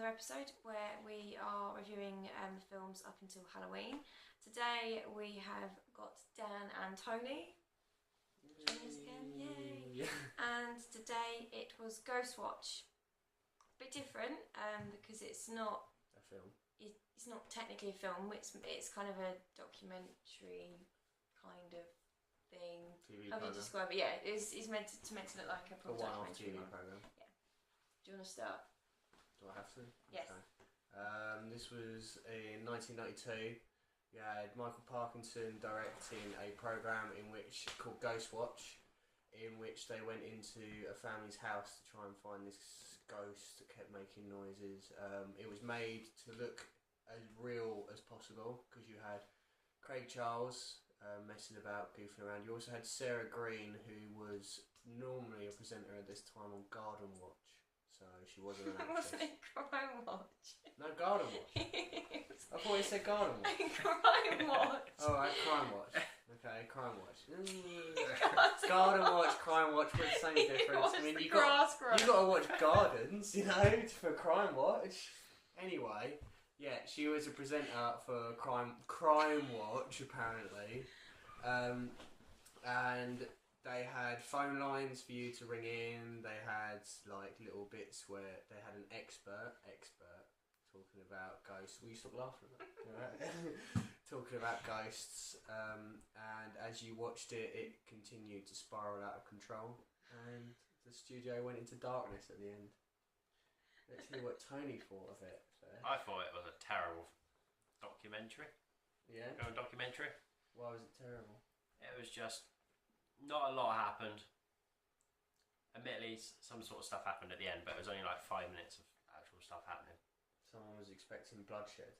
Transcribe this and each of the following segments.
another episode where we are reviewing the films up until Halloween. Today we have got Dan and Tony joining us again, yay! And today it was Ghostwatch. A bit different because it's not a film. It's not technically a film. It's kind of a documentary kind of thing. TV How do you program. describe it? Yeah, it's meant to look like a A proper one-off documentary. TV program. Yeah. Do you want to start? Do I have to? Yes. Okay. This was in 1992. You had Michael Parkinson directing a program called Ghostwatch, in which they went into a family's house to try and find this ghost that kept making noises. It was made to look as real as possible because you had Craig Charles messing about, goofing around. You also had Sarah Green, who was normally a presenter at this time on Garden Watch. So she wasn't an actress. Wasn't it Crime Watch? No, Garden Watch. I thought you said Garden Watch. Crime Watch. Alright, Crime Watch. Okay, Crime Watch. Garden Watch, Crime Watch, we're the same difference. I mean, you got to watch gardens, you know, for Crime Watch. Anyway, yeah, she was a presenter for Crime Watch, apparently. And they had phone lines for you to ring in. They had like little bits where they had an expert talking about ghosts. Will you stop laughing at that? Talking about ghosts. And as you watched it, it continued to spiral out of control, and the studio went into darkness at the end. Let's hear what Tony thought of it. So. I thought it was a terrible documentary. Yeah. A documentary. Why was it terrible? It was just not a lot happened. Admittedly, some sort of stuff happened at the end, but it was only like 5 minutes of actual stuff happening. Someone was expecting bloodshed.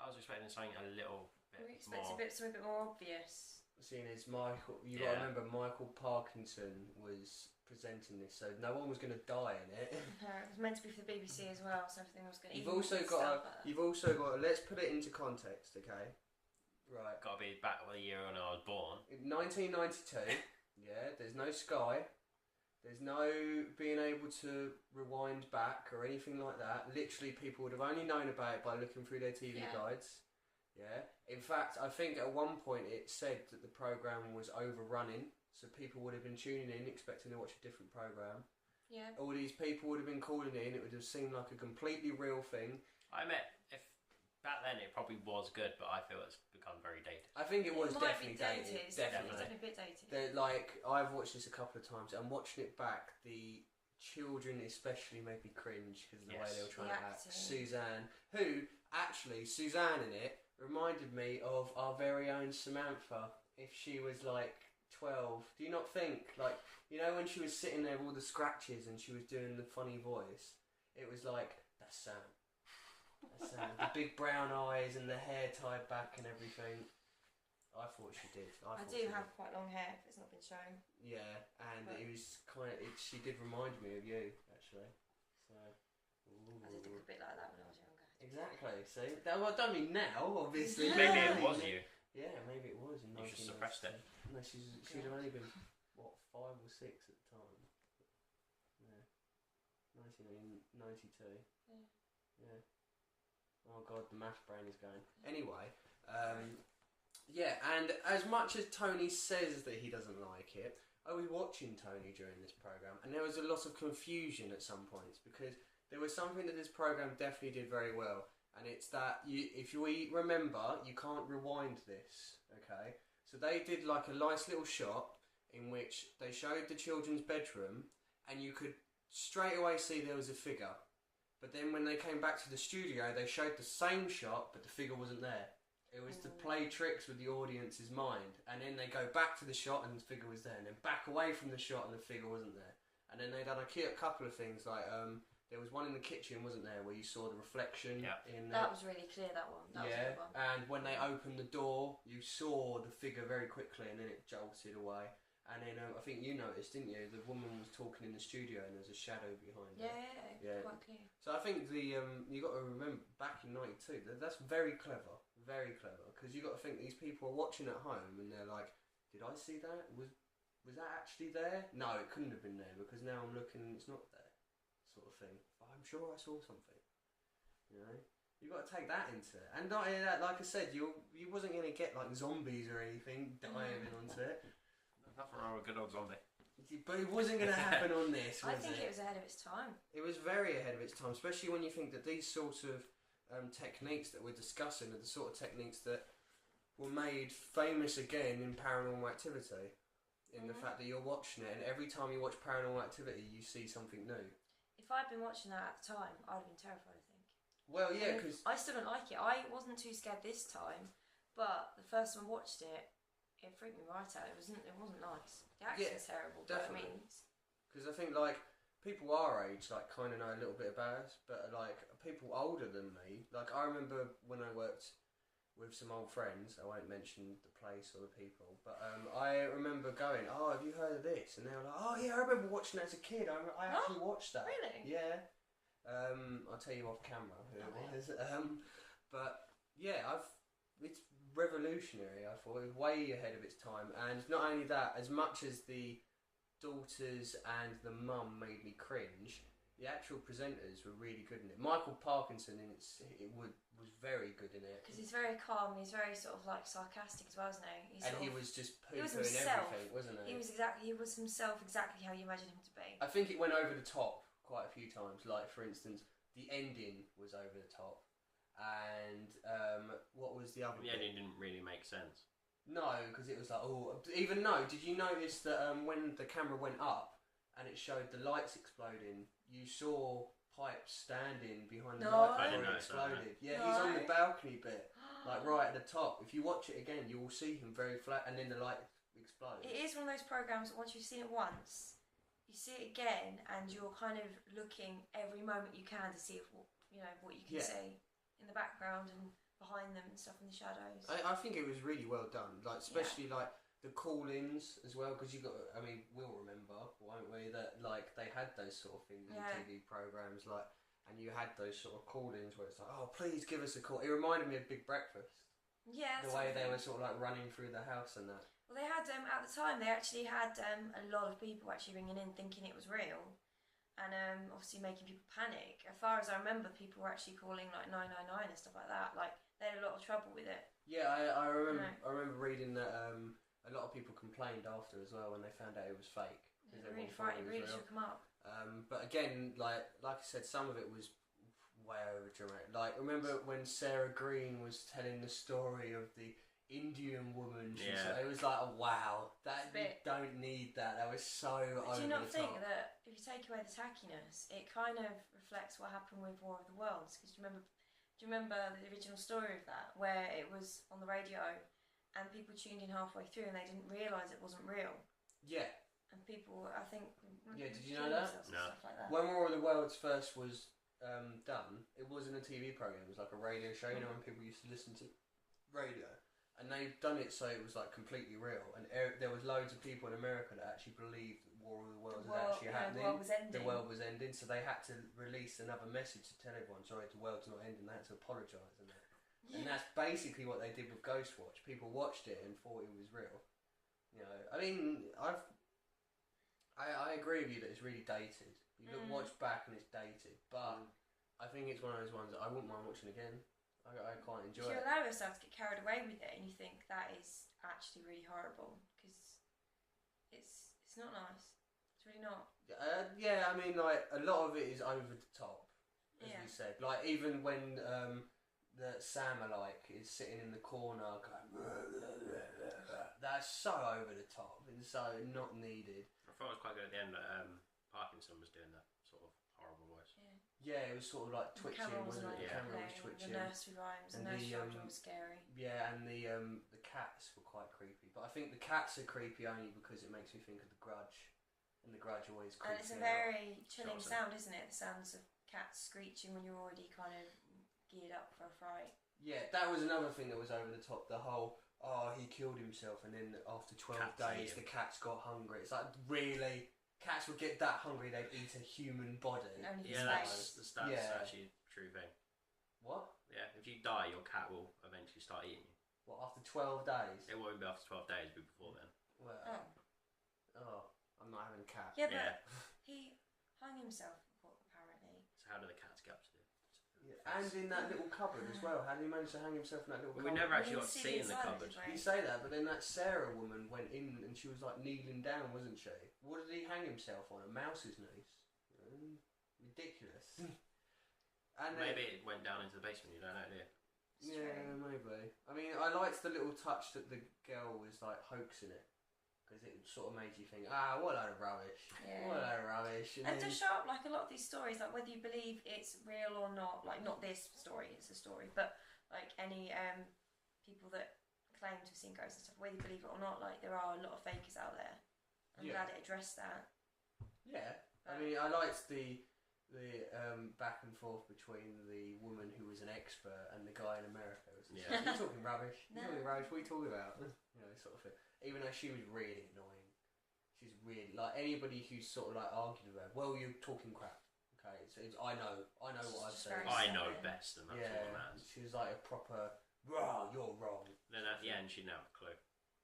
I was expecting something a little bit We expect more. something a bit more obvious. Seeing as Michael, you got to remember Michael Parkinson was presenting this, so no one was going to die in it. No, it was meant to be for the BBC as well, so everything was going to. You've also got. Let's put it into context, okay? Right. Got to be back the year when I was born. In 1992, yeah, there's no Sky, there's no being able to rewind back or anything like that. Literally, people would have only known about it by looking through their TV guides. Yeah. In fact, I think at one point it said that the program was overrunning, so people would have been tuning in expecting to watch a different program. Yeah. All these people would have been calling in. It would have seemed like a completely real thing. I admit, if back then it probably was good, but I feel it's become very dated. I think it was definitely dated. Definitely. It's a bit dated. Like, I've watched this a couple of times, and watching it back, the children especially made me cringe because of the way they were trying to act. Suzanne, Suzanne in it reminded me of our very own Samantha if she was like 12. Do you not think, like, you know, when she was sitting there with all the scratches and she was doing the funny voice, it was like, that's Sam. That's Sam. The big brown eyes and the hair tied back and everything. I thought she did. I do have quite long hair if it's not been shown. Yeah, and it was kind of. She did remind me of you, actually. So. Ooh. I did look a bit like that when I was younger. Exactly. See, I don't mean now, obviously. Maybe it was you. Yeah, maybe it was. You just suppressed it. No, she'd have only been 5 or 6 at the time. Yeah, 1992. Yeah. Oh God, the math brain is going. Anyway, yeah, and as much as Tony says that he doesn't like it, I was watching Tony during this program, and there was a lot of confusion at some points because there was something that this program definitely did very well, and it's that if we remember, you can't rewind this. Okay, so they did like a nice little shot in which they showed the children's bedroom, and you could straight away see there was a figure. But then when they came back to the studio, they showed the same shot, but the figure wasn't there. It was to play tricks with the audience's mind. And then they go back to the shot and the figure was there. And then back away from the shot and the figure wasn't there. And then they done a couple of things, like there was one in the kitchen, wasn't there, where you saw the reflection. In that was really clear, that one. That was a good one. And when they opened the door, you saw the figure very quickly and then it jolted away. And then I think you noticed, didn't you? The woman was talking in the studio and there was a shadow behind her. Yeah, quite clear. So I think you got to remember, back in '92, that's very clever, because you got to think these people are watching at home and they're like, did I see that? Was that actually there? No, it couldn't have been there because now I'm looking and it's not there, sort of thing. But I'm sure I saw something. You know, you got to take that into it. And not only that, like I said, you wasn't going to get like zombies or anything diving onto it. Nothing wrong with a good old zombie. But it wasn't going to happen on this, was I think it was ahead of its time. It was very ahead of its time, especially when you think that these sorts of techniques that we're discussing are the sort of techniques that were made famous again in Paranormal Activity. In the fact that you're watching it, and every time you watch Paranormal Activity, you see something new. If I'd been watching that at the time, I'd have been terrified, I think. Well, yeah, because I still don't like it. I wasn't too scared this time, but the first time I watched it, it freaked me right out. It wasn't nice. The acting's terrible. definitely. But I mean, because I think like people our age like kind of know a little bit about us, but like people older than me, like I remember when I worked with some old friends. I won't mention the place or the people, but I remember going, "Oh, have you heard of this?" And they were like, "Oh yeah, I remember watching it as a kid. I actually watched that." really? Yeah. I'll tell you off camera who it was. But yeah, it's revolutionary. I thought it was way ahead of its time, and not only that, as much as the daughters and the mum made me cringe, the actual presenters were really good in it. Michael Parkinson was very good in it. Because he's very calm. He's very sort of like sarcastic as well, isn't he? He was just he was poo-pooing himself. everything, wasn't he? He was himself exactly how you imagine him to be. I think it went over the top quite a few times. Like for instance, the ending was over the top, and what was the other? The ending didn't really make sense. No, because it was like, even no. Did you notice that when the camera went up and it showed the lights exploding, you saw Pipes standing behind the light before it exploded? Yeah, he's on the balcony bit, like right at the top. If you watch it again, you will see him very flat, and then the light explodes. It is one of those programs that once you've seen it once, you see it again, and you're kind of looking every moment you can to see if what you can see in the background and behind them and stuff in the shadows. I think it was really well done, like especially like the call-ins as well, because we'll remember, won't we, that like they had those sort of things in TV programs, like, and you had those sort of call-ins where it's like, oh, please give us a call. It reminded me of Big Breakfast. Yeah, the way they were sort of like running through the house and that. Well, they had at the time they actually had a lot of people actually ringing in thinking it was real, and obviously making people panic. As far as I remember, people were actually calling like 999 and stuff like that. Like they had a lot of trouble with it. Yeah, I remember. I remember reading that a lot of people complained after as well when they found out it was fake. It really frightened. It really shook them up. But again, like I said, some of it was way over dramatic. Like remember when Sarah Green was telling the story of the Indian woman? It was like, oh, wow, you don't need that. That was so over the top. Do you not think that if you take away the tackiness, it kind of reflects what happened with War of the Worlds? Because do you remember the original story of that, where it was on the radio and people tuned in halfway through and they didn't realise it wasn't real? Yeah. And people, I think... Yeah, did you know that? No. Stuff like that. When War of the Worlds first was done, it wasn't a TV programme, it was like a radio show, you know, when people used to listen to radio. And they've done it so it was like completely real, and there was loads of people in America that actually believed that War of the Worlds was actually happening. The world was ending, so they had to release another message to tell everyone, sorry, the world's not ending. They had to apologise, and that. Yeah. And that's basically what they did with Ghostwatch. People watched it and thought it was real. You know, I mean, I agree with you that it's really dated. You watch back and it's dated, but I think it's one of those ones that I wouldn't mind watching again. I quite enjoy it. You allow yourself to get carried away with it and you think that is actually really horrible, because it's not nice. It's really not. Yeah, I mean, like, a lot of it is over the top, as we said. Like, even when the Sam is sitting in the corner going, that's so over the top and so not needed. I thought it was quite good at the end that Parkinson was doing that sort of horrible voice. Yeah, it was sort of like twitching, wasn't it? The camera was twitching. The nursery rhymes, and the nursery rhymes were scary. Yeah, and the cats were quite creepy. But I think the cats are creepy only because it makes me think of The Grudge. And The Grudge always creeps me out. And it's a very chilling sound, isn't it? The sounds of cats screeching when you're already kind of geared up for a fright. Yeah, that was another thing that was over the top. The whole, he killed himself, and then after 12 days the cats got hungry. It's like, really? Cats would get that hungry they'd eat a human body. That's actually a true thing. What? Yeah, if you die, your cat will eventually start eating you. What, after 12 days? It won't be after 12 days, but before then. Well, I'm not having a cat. Yeah, but he hung himself, apparently. So how do the cats get up to do it? And in that little cupboard as well. How did he manage to hang himself in that little Well, we cupboard? never actually got to see in the cupboard. You say that, but then that Sarah woman went in and she was like kneeling down, wasn't she? What did he hang himself on? A mouse's noose? Ridiculous. And maybe it went down into the basement, you don't know, do you? Yeah, maybe. I mean, I liked the little touch that the girl was like hoaxing it. Because it sort of made you think, what a load of rubbish. Yeah. What a load of rubbish. And to show up, like, a lot of these stories, like, whether you believe it's real or not, like, not this story, it's a story, but, like, any people that claim to have seen ghosts and stuff, whether you believe it or not, like, there are a lot of fakers out there. I'm glad it addressed that. Yeah. I mean, I liked the back and forth between the woman who was an expert and the guy in America. Yeah. You're talking rubbish. No. You're talking rubbish. What are you talking about? You know, sort of thing. Even though she was really annoying. She's really like anybody who's sort of like arguing about. Well, you're talking crap. Okay, so I know what I've said. I know best, and that's all that matters. She was like a proper. Rah, you're wrong. Then at the end, she didn't have a clue.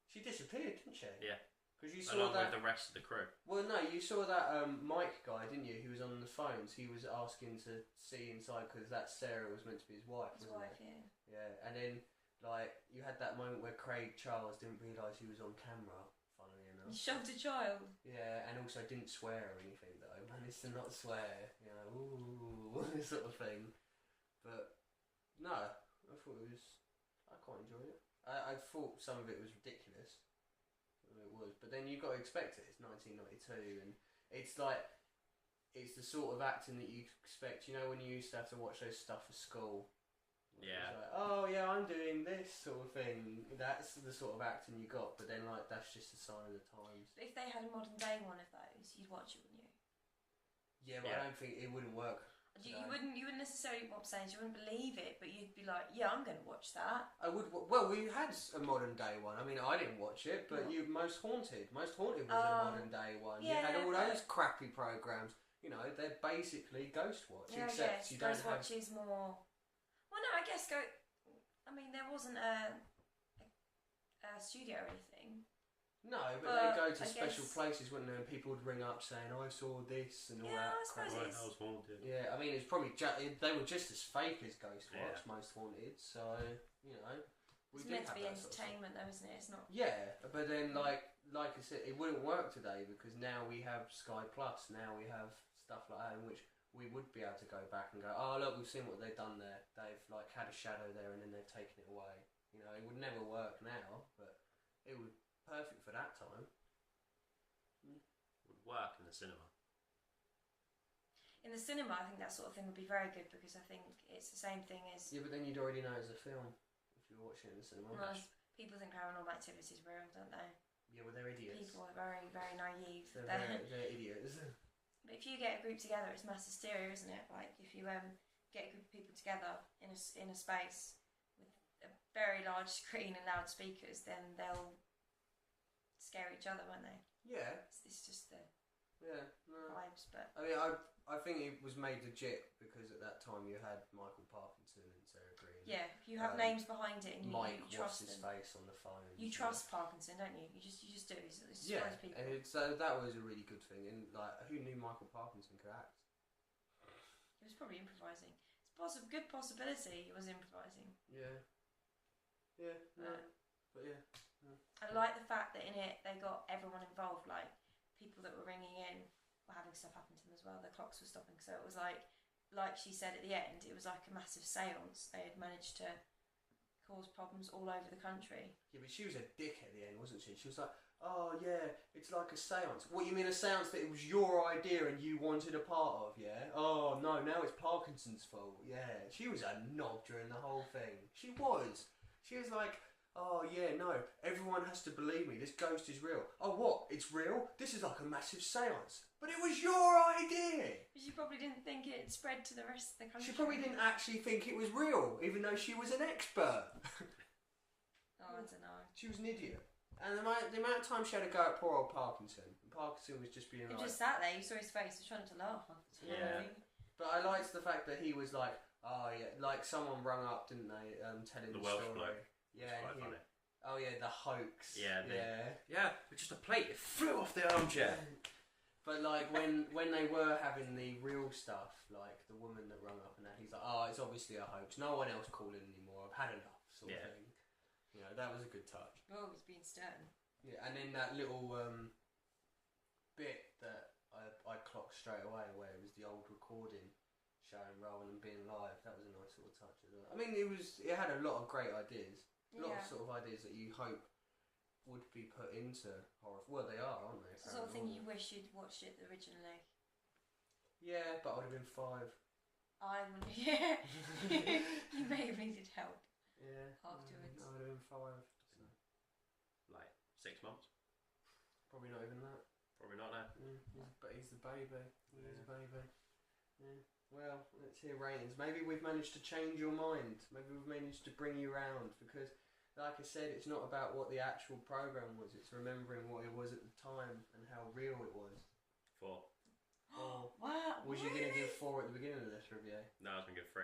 She disappeared, didn't she? Yeah. Because you saw along that with the rest of the crew. Well, no, you saw that Mike guy, didn't you? Who was on the phones. He was asking to see inside because that Sarah was meant to be his wife, wasn't it? Yeah. Yeah, and then like you had that moment where Craig Charles didn't realise he was on camera. Funnily enough. He shoved a child. Yeah, and also didn't swear or anything though. Managed to not swear. You know, ooh, sort of thing. But no, I thought it was. I quite enjoyed it. I thought some of it was ridiculous. It was, but then you've got to expect it. It's 1992, and it's like it's the sort of acting that you expect. You know, when you used to have to watch those stuff for school. Yeah. It's like, oh yeah, I'm doing this sort of thing. That's the sort of acting you got. But then, like, that's just a sign of the times. But if they had a modern day one of those, you'd watch it, wouldn't you? Yeah, but I don't think it wouldn't work. You wouldn't necessarily, what I'm saying is you wouldn't believe it, but you'd be like, yeah, I'm going to watch that. I would. Well, we had a modern day one. I mean, I didn't watch it, but Most Haunted was a modern day one. Yeah, you had all those crappy programs. You know, they're basically Ghostwatch, except you don't Ghostwatch is more. Well, no, I guess I mean, there wasn't a studio or anything. No, but they'd go to special places, wouldn't they? And people would ring up saying, "I saw this" and all that. I suppose Right, House Haunted. Yeah, I mean, it's probably they were just as fake as Ghostwatch, Most Haunted. So you know, it's meant to be entertainment, though, isn't it? It's not. Yeah, but then like I said, it wouldn't work today because now we have Sky Plus. Now we have stuff like that in which we would be able to go back and go, "Oh, look, we've seen what they've done there. They've like had a shadow there, and then they've taken it away." You know, it would never work now, but it would perfect for that time. Would work in the cinema. In the cinema, I think that sort of thing would be very good because I think it's the same thing as. Yeah, but then you'd already know it's a film if you're watching it in the cinema. Well, people think paranormal activity is real, don't they? Yeah, well, they're idiots. People are very, very naive. They're idiots. But if you get a group together, it's mass hysteria, isn't it? Like if you get a group of people together in a space with a very large screen and loudspeakers, then they'll scare each other, won't they? Yeah. It's just the vibes, but I mean, I think it was made legit because at that time you had Michael Parkinson and Sarah Green. Yeah, you have names behind it, and Mike, you trust what's his them. face on the phone. You trust Parkinson, don't you? You just do. It's those people. And so that was a really good thing. And like, who knew Michael Parkinson could act? He was probably improvising. It's a good possibility he was improvising. Yeah. Yeah. No. But yeah. I like the fact that in it they got everyone involved, like people that were ringing in were having stuff happen to them as well. The clocks were stopping, so it was like she said at the end, it was like a massive seance. They had managed to cause problems all over the country. Yeah, but she was a dick at the end, wasn't she? She was like, "Oh yeah, it's like a seance." What, you mean a seance that it was your idea and you wanted a part of? Yeah. Oh no, now it's Parkinson's fault. Yeah, she was a knob during the whole thing. She was. She was like, "Oh yeah, no, everyone has to believe me. This ghost is real." Oh what? It's real? This is like a massive seance. But it was your idea. She probably didn't think it spread to the rest of the country. She probably didn't actually think it was real, even though she was an expert. Oh, I don't know. She was an idiot. And the amount of time she had to go at poor old Parkinson. Parkinson was just being he like... just sat there, you saw his face, he was trying to laugh. Yeah. But I liked the fact that he was like, oh yeah, like someone rung up, didn't they, telling the Welsh story. bloke. Yeah, it's quite funny. Oh yeah, the hoax. Yeah, but just a plate. It flew off the armchair. But like when they were having the real stuff, like the woman that rung up and that, he's like, oh, it's obviously a hoax. No one else calling anymore. I've had enough, sort of thing. You know, that was a good touch. Oh, he's being stern. Yeah, and then that little bit that I clocked straight away, where it was the old recording showing rather than being live. That was a nice little touch as well. I mean, it had a lot of great ideas. A lot of sort of ideas that you hope would be put into horror. Well, they are, aren't they? It's the sort of thing you wish you'd watched it originally. Yeah, but I would have been 5. I would. Yeah. You may have needed help. Yeah. Afterwards. I would have been 5. So. Like 6 months. Probably not even that. Probably not now. But he's the baby. He's a baby. Yeah. Well, let's hear ratings. Maybe we've managed to change your mind. Maybe we've managed to bring you round because, like I said, it's not about what the actual program was. It's remembering what it was at the time and how real it was. 4. Wow. Was you going to give 4 at the beginning of this review? No, I was going to give 3.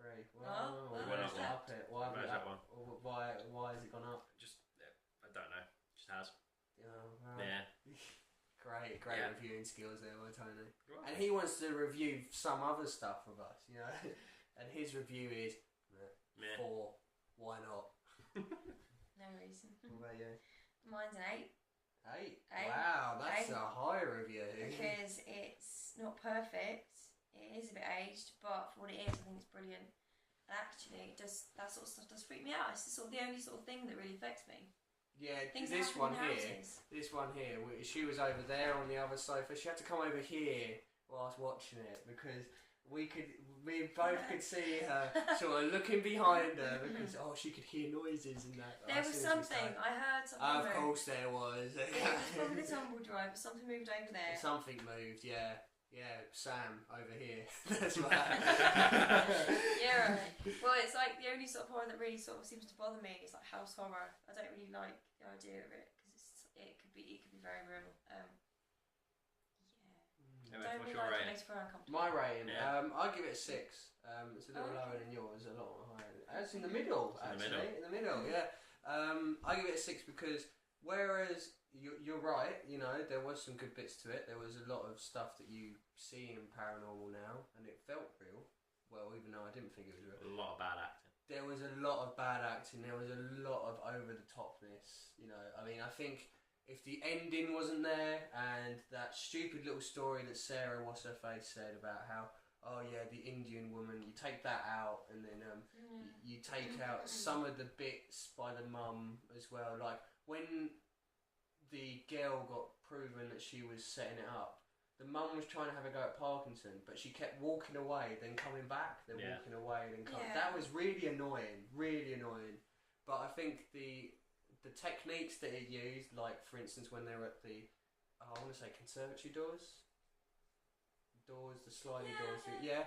3. Wow. It went up it. Why has it gone up? Just, I don't know. Just has. Oh, wow. Yeah. Great reviewing skills there, Tony. Right. And he wants to review some other stuff with us, you know. And his review is 4. Why not? No reason. What about you? Mine's an 8. 8. Wow, that's a high review. Because it's not perfect. It is a bit aged, but for what it is, I think it's brilliant. And actually, that sort of stuff does freak me out. It's the only sort of thing that really affects me. Yeah, Things this one here, she was over there on the other sofa. She had to come over here whilst watching it because we both could see her sort of looking behind her because she could hear noises and that. There was something. I heard something. Of course there was. It was probably the tumble dryer, but something moved over there. Something moved, yeah. Yeah, Sam over here. That's right. Yeah, right. Well, it's like the only sort of horror that really sort of seems to bother me is like house horror. I don't really like the idea of it because it could be very real. Anyway, what's your rating? My rating, Yeah. I'll give it a 6. It's a little lower than yours, a lot higher. It's in the middle, actually. In the middle, yeah. I give it a 6 because whereas you're right, you know, there was some good bits to it. There was a lot of stuff that you see in paranormal now, and it felt real. Well, even though I didn't think it was real. A lot of bad acting. There was a lot of bad acting. There was a lot of over-the-topness. You know, I mean, I think if the ending wasn't there and that stupid little story that Sarah What's-Her-Face said about how, oh yeah, the Indian woman, you take that out and then you take out some of the bits by the mum as well. Like when the girl got proven that she was setting it up, the mum was trying to have a go at Parkinson, but she kept walking away, then coming back, then walking away, then coming. Yeah. That was really annoying, really annoying. But I think the techniques that it used, like for instance when they were at the, I want to say conservatory doors, the sliding doors. Yeah.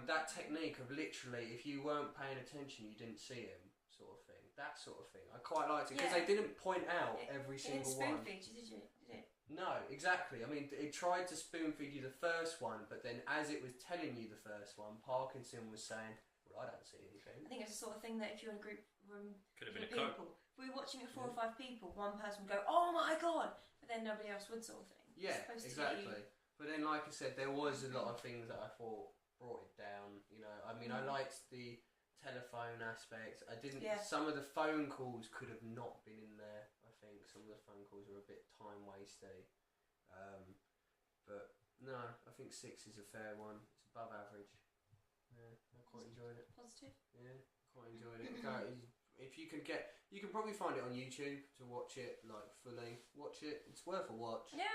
That technique of literally, if you weren't paying attention, you didn't see him, sort of thing. That sort of thing. I quite liked it because they didn't point out every single one. It didn't spoon feed you, did it? No, exactly. I mean, it tried to spoon feed you the first one, but then as it was telling you the first one, Parkinson was saying, "Well, I don't see anything." I think it's the sort of thing that if you're in a group room could have been a people, if we were watching it with 4 or 5 people, one person would go, "Oh my god," but then nobody else would, sort of thing. Yeah, exactly. But then, like I said, there was a lot of things that I thought brought it down. You know, I mean, I liked the telephone aspect. I didn't. Yeah. Some of the phone calls could have not been in there. I think some of the phone calls were a bit time wasty. But no, I think 6 is a fair one. It's above average. Yeah, I quite enjoyed it. Positive. Yeah, quite enjoyed it. If you can you can probably find it on YouTube to watch it like fully. Watch it. It's worth a watch. Yeah.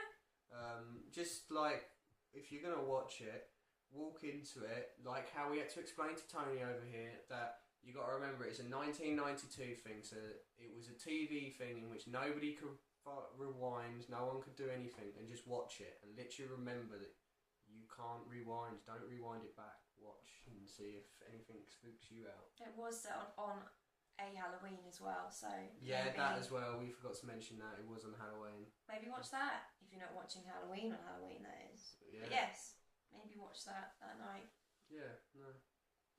Just like if you're gonna watch it, walk into it like how we had to explain to Tony over here that you got to remember it's a 1992 thing, so it was a TV thing in which nobody could rewind, no one could do anything, and just watch it and literally remember that you can't rewind. Don't rewind it back. Watch and see if anything spooks you out. It was set on a Halloween as well, so yeah, that as well. We forgot to mention that it was on Halloween. Maybe watch that if you're not watching Halloween on Halloween. That is. Yeah. But yes, maybe watch that night. Yeah. No.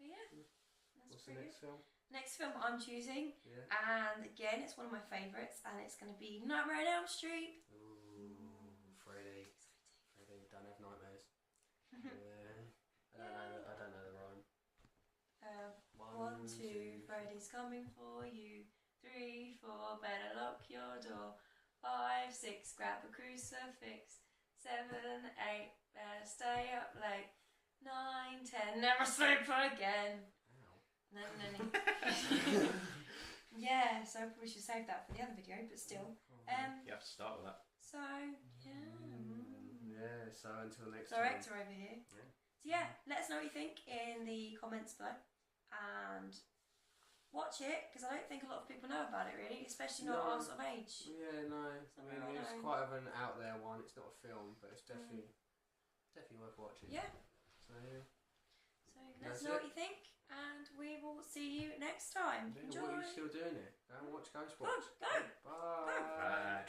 But yeah. What's the next film? Next film I'm choosing, and again, it's one of my favourites, and it's going to be Nightmare on Elm Street. Ooh, Freddy. don't have nightmares. Yeah. I don't know the rhyme. 1, 2, Freddy's coming for you. 3, 4, better lock your door. 5, 6, grab a crucifix. 7, 8, better stay up late. 9, 10, never sleep again. Ow. No. Yeah, so I probably should save that for the other video, but still. You have to start with that. So, yeah. Yeah, so until next time. Director over here. Yeah. So yeah, let us know what you think in the comments below. And watch it, because I don't think a lot of people know about it really, especially not our sort of age. Yeah, no. I mean, it's quite of an out there one. It's not a film, but it's definitely worth watching. Yeah. So yeah. So let us know what you think, and we will see you next time. Yeah, Enjoy. what are you still doing here? Go and watch Ghostwatch. Go. Bye. Bye.